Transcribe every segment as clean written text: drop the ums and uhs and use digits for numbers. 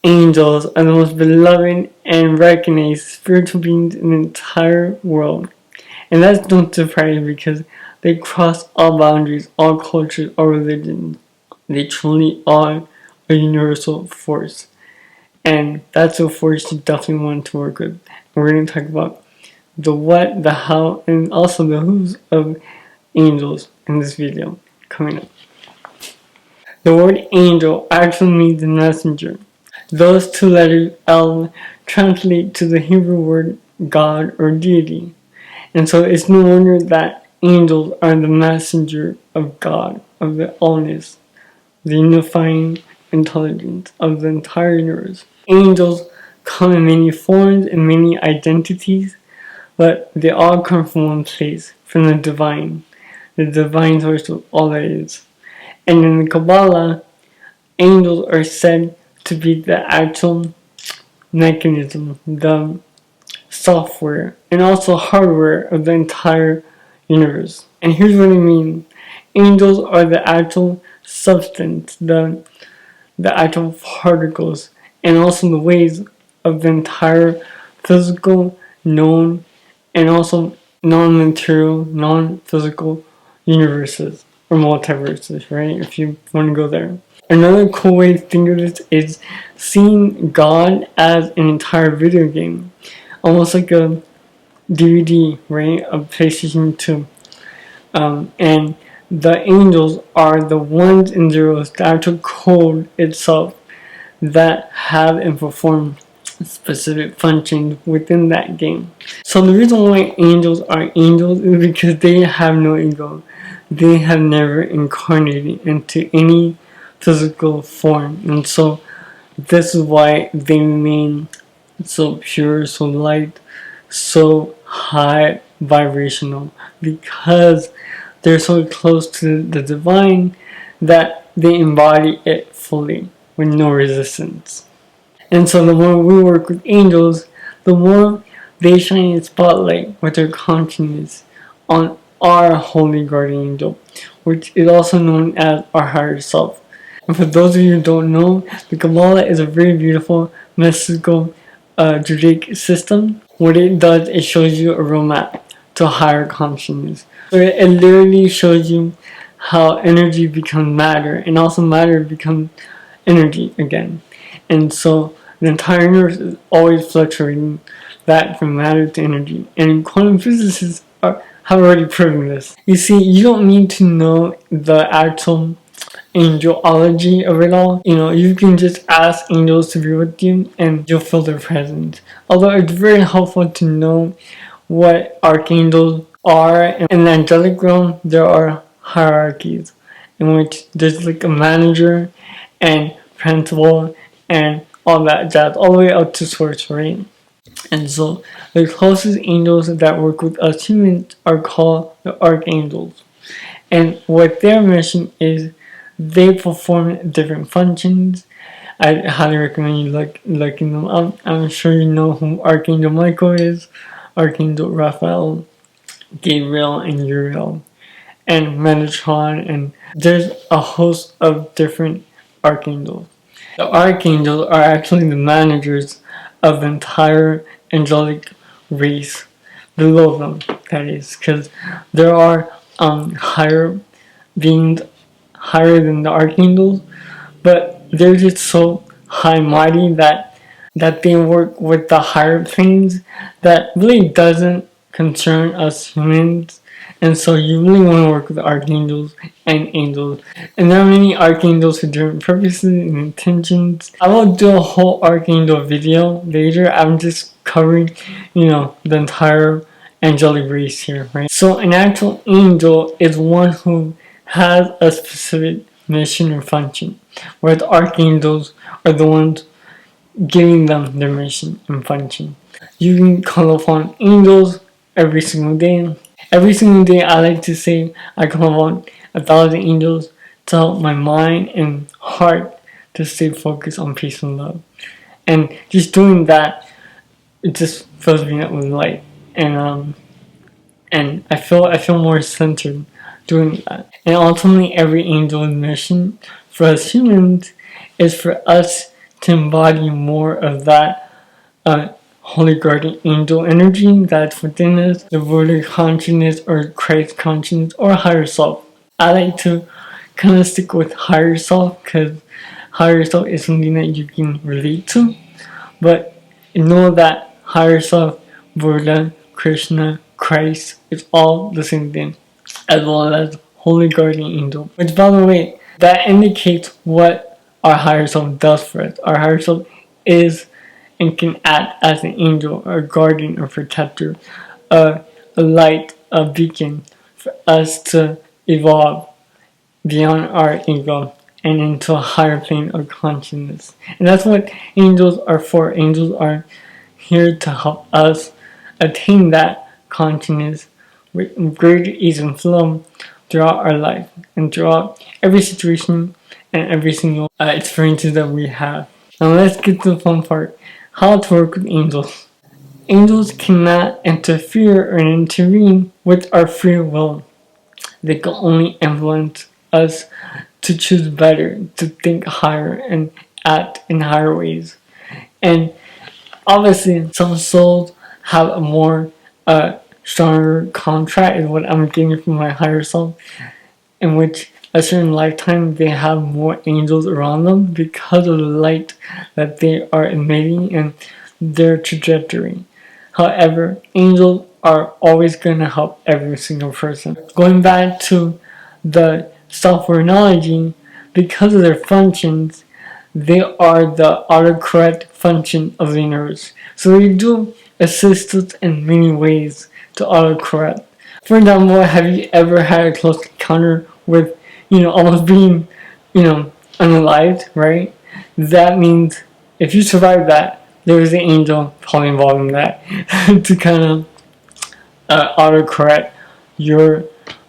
Angels are the most beloved and recognized spiritual beings in the entire world. And that's not surprising because they cross all boundaries, all cultures, all religions. They truly are a universal force. And that's a force you definitely want to work with. And we're going to talk about the what, the how, and also the who's of angels in this video coming up. The word angel actually means messenger. Those two letters L translate to the Hebrew word God or deity. And so it's no wonder that angels are the messenger of God, of the allness, the unifying intelligence of the entire universe. Angels come in many forms and many identities, but they all come from one place, from the divine source of all that is. And in the Kabbalah, angels are said to be the actual mechanism, the software, and also hardware of the entire universe. And here's what I mean. Angels are the actual substance, the actual particles, and also the ways of the entire physical, known, and also non-material, non-physical universes, or multiverses, right? If you want to go there. Another cool way to think of this is seeing God as an entire video game. Almost like a DVD, right? A PlayStation 2. And the angels are the ones and zeros, the actual code itself that have and perform specific functions within that game. So the reason why angels are angels is because they have no ego. They have never incarnated into any physical form. And so this is why they remain so pure, so light, so high vibrational, because they're so close to the divine that they embody it fully with no resistance. And so the more we work with angels, the more they shine a spotlight with their consciousness on our holy guardian angel, which is also known as our higher self. And for those of you who don't know, the Kabbalah is a very beautiful mystical Judaic system. What it does, it shows you a roadmap to higher consciousness. So it literally shows you how energy becomes matter, and also matter becomes energy again. And so the entire universe is always fluctuating back from matter to energy. And quantum physicists have already proven this. You see, you don't need to know the actual angelology of it all. You know, you can just ask angels to be with you and you'll feel their presence. Although it's very helpful to know what archangels are. In the angelic realm, there are hierarchies in which there's like a manager and principal and all that jazz, all the way up to source, right? And so the closest angels that work with us humans are called the archangels. And what their mission is, they perform different functions. I highly recommend you looking them up. I'm sure you know who Archangel Michael is, Archangel Raphael, Gabriel, and Uriel, and Metatron, and there's a host of different archangels. The archangels are actually the managers of the entire angelic race below them, that is, because there are higher beings higher than the archangels, but they're just so high mighty that they work with the higher planes that really doesn't concern us humans. And so you really want to work with archangels and angels. And there are many archangels for different purposes and intentions. I will do a whole archangel video later. I'm just covering, the entire angelic race here, right? So an actual angel is one who has a specific mission or function, where the archangels are the ones giving them their mission and function. You can call upon angels every single day. Every single day, I like to say I call upon 1,000 angels to help my mind and heart to stay focused on peace and love. And just doing that, it just fills me up with light. And I feel more centered doing that. And ultimately, every angel's mission for us humans is for us to embody more of that holy guardian angel energy that's within us, the Buddha consciousness or Christ consciousness or higher self. I like to kind of stick with higher self because higher self is something that you can relate to, but know that higher self, Buddha, Krishna, Christ, it's all the same thing, as well as holy guardian angel. Which, by the way, that indicates what our higher self does for us. Our higher self is and can act as an angel, or guardian, or protector, a light, a beacon for us to evolve beyond our ego and into a higher plane of consciousness. And that's what angels are for. Angels are here to help us attain that consciousness with greater ease and flow throughout our life and throughout every situation and every single experiences that we have. Now let's get to the fun part. How to work with angels. Angels cannot interfere or intervene with our free will. They can only influence us to choose better, to think higher, and act in higher ways. And obviously, some souls have a more stronger contract, is what I'm getting from my higher self, in which a certain lifetime they have more angels around them because of the light that they are emitting and their trajectory. However, angels are always going to help every single person. Going back to the software analogy, because of their functions, they are the autocorrect function of the universe. So they do assist us in many ways to autocorrect. For example, have you ever had a close encounter with, almost being, unalived, right? That means if you survive that, there is an angel probably involved in that to kind of autocorrect your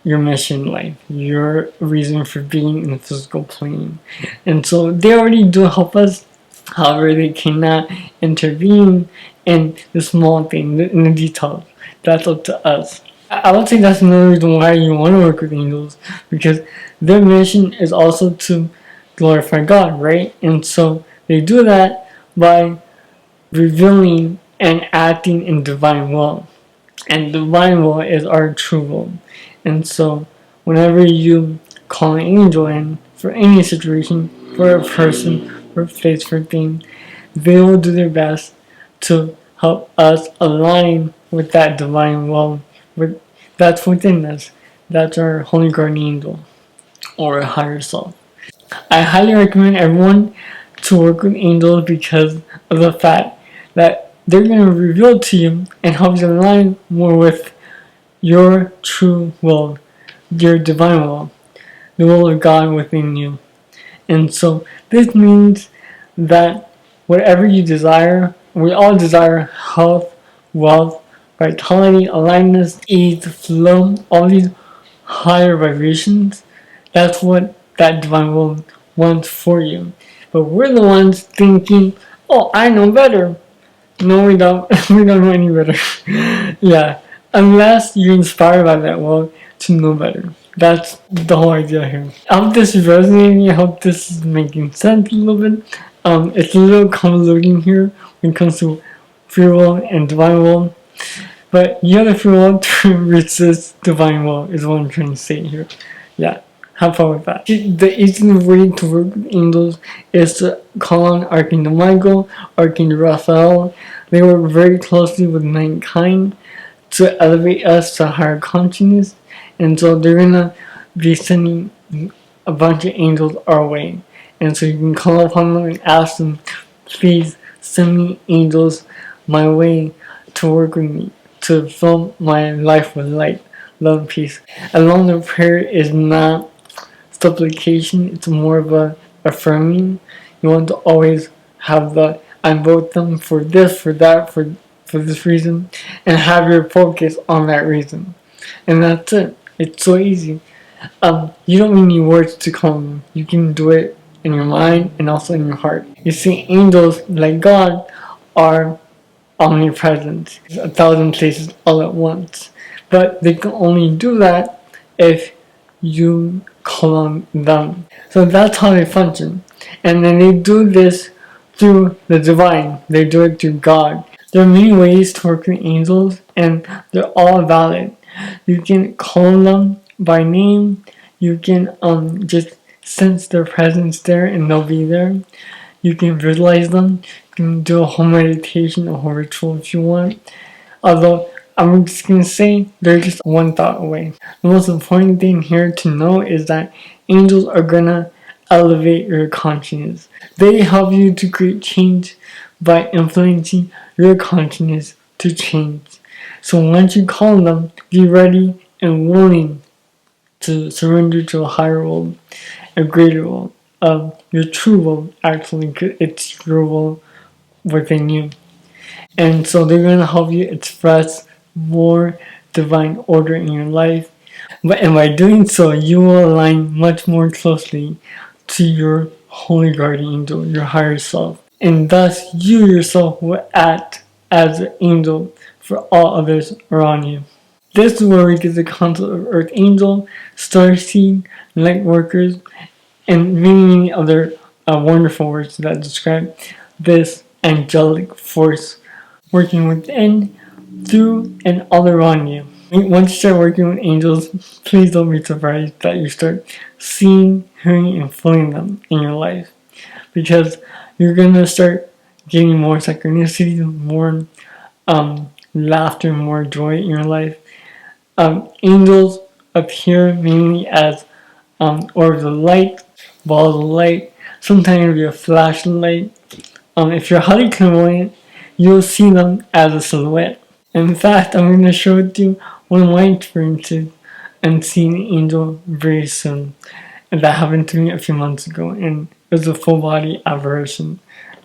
mission life, your reason for being in the physical plane. And so they already do help us. However, they cannot intervene in the small things, in the details. That's up to us. I would say that's another reason why you want to work with angels, because their mission is also to glorify God, right? And so they do that by revealing and acting in divine will. And divine will is our true will. And so whenever you call an angel in for any situation, for a person, for a place, for a thing, they will do their best to help us align with that divine will that's within us. That's our holy guardian angel or higher self. I highly recommend everyone to work with angels because of the fact that they're going to reveal to you and help you align more with your true will, your divine will, the will of God within you. And so this means that whatever you desire, we all desire health, wealth, vitality, aliveness, ease, flow, all these higher vibrations. That's what that divine will wants for you. But we're the ones thinking, oh, I know better. No, we don't. We don't know any better. Yeah, unless you're inspired by that will to know better. That's the whole idea here. I hope this is resonating. I hope this is making sense a little bit. It's a little convoluting here when it comes to free will and divine will. But you have the free will to resist divine will is what I'm trying to say here. Yeah, have fun with that. The easiest way to work with angels is to call on Archangel Michael, Archangel Raphael. They work very closely with mankind to elevate us to higher consciousness. And so they're gonna be sending a bunch of angels our way. And so you can call upon them and ask them, please send me angels my way to work with me, to fill my life with light, love, and peace. As long as the prayer is not supplication, it's more of a affirming. You want to always have the I vote them for this, for that, for this reason, and have your focus on that reason. And that's it. It's so easy. You don't need words to call them. You can do it in your mind and also in your heart. You see, angels, like God, are omnipresent, 1,000 places all at once. But they can only do that if you call on them. So that's how they function. And then they do this through the divine. They do it through God. There are many ways to work with angels, and they're all valid. You can call them by name. You can just sense their presence there, and they'll be there. You can visualize them. You can do a whole meditation, a whole ritual if you want. Although I'm just gonna say they're just one thought away. The most important thing here to know is that angels are gonna elevate your consciousness. They help you to create change by influencing your consciousness to change. So once you call them, be ready and willing to surrender to a higher world, a greater world, your true will, actually, because it's your will within you. And so they're going to help you express more divine order in your life. And by doing so, you will align much more closely to your holy guardian angel, your higher self. And thus, you yourself will act as an angel for all others around you. This is where we get the concept of Earth Angel, Starseed, Light Workers, and many other wonderful words that describe this angelic force working within, through, and all around you. Once you start working with angels, please don't be surprised that you start seeing, hearing, and feeling them in your life. Because you're going to start getting more synchronicity, more laughter, more joy in your life. Angels appear mainly as orbs of light, balls of light. Sometimes it'll be a flash of light. If you're highly clairvoyant, you'll see them as a silhouette. In fact, I'm going to share with you one of my experiences and seeing an angel very soon. And that happened to me a few months ago, and it was a full body apparition.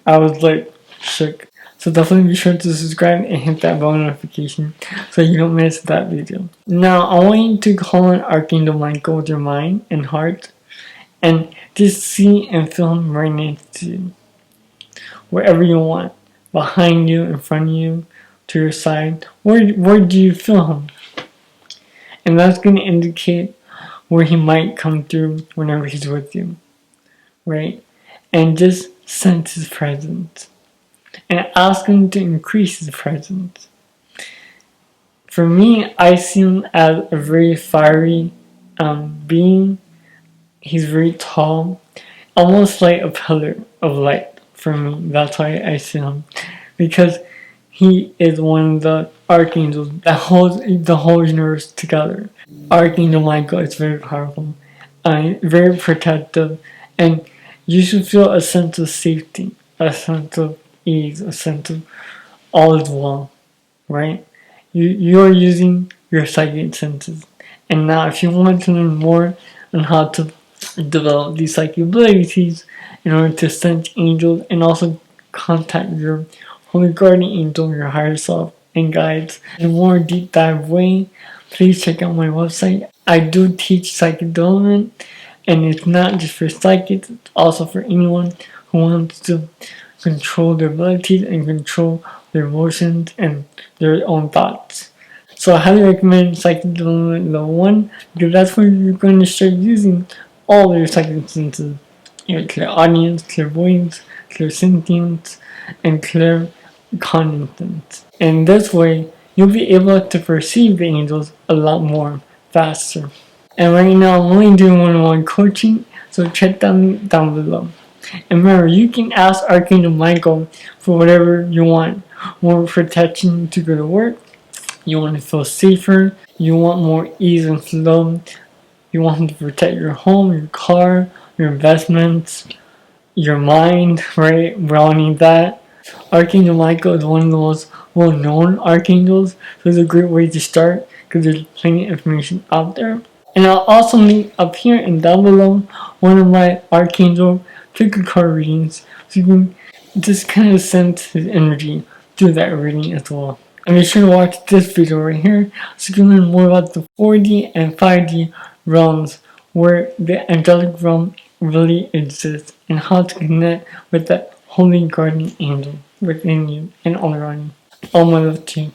I was like shook. So definitely be sure to subscribe and hit that bell notification so you don't miss that video. Now I want you to call on Archangel Michael with your mind and heart, and just see and feel him right next to you, wherever you want, behind you, in front of you, to your side. Where do you feel him? And that's going to indicate where he might come through whenever he's with you, right? And just sense his presence and ask him to increase his presence. For me, I see him as a very fiery being. He's very tall, almost like a pillar of light for me. That's why I see him, because he is one of the archangels that holds the whole universe together. Archangel Michael is very powerful, very protective, and you should feel a sense of safety, a sense of ease, a sense of all is well, right? You are using your psychic senses. And now if you want to learn more on how to develop these psychic abilities in order to sense angels and also contact your holy guardian angel, your higher self, and guides in a more deep dive way, please check out my website. I do teach psychic development, and it's not just for psychics, it's also for anyone who wants to control their abilities and control their emotions and their own thoughts. So I highly recommend Psychic Development Level 1, because that's where you're going to start using all your psychic senses. Your clairaudience, clairvoyance, clairsentience, and claircognizance. And this way, you'll be able to perceive the angels a lot more faster. And right now, I'm only doing one-on-one coaching, so check that link down below. And remember, you can ask Archangel Michael for whatever you want. More protection to go to work, you want to feel safer, you want more ease and flow, you want him to protect your home, your car, your investments, your mind, right? We all need that. Archangel Michael is one of the most well-known archangels, so it's a great way to start because there's plenty of information out there. And I'll also link up here and down below one of my archangel trick card readings, so you can just kind of sense his energy through that reading as well. And be sure to watch this video right here so you can learn more about the 4D and 5D realms, where the angelic realm really exists, and how to connect with that holy guardian angel within you and all around you. All my love to you.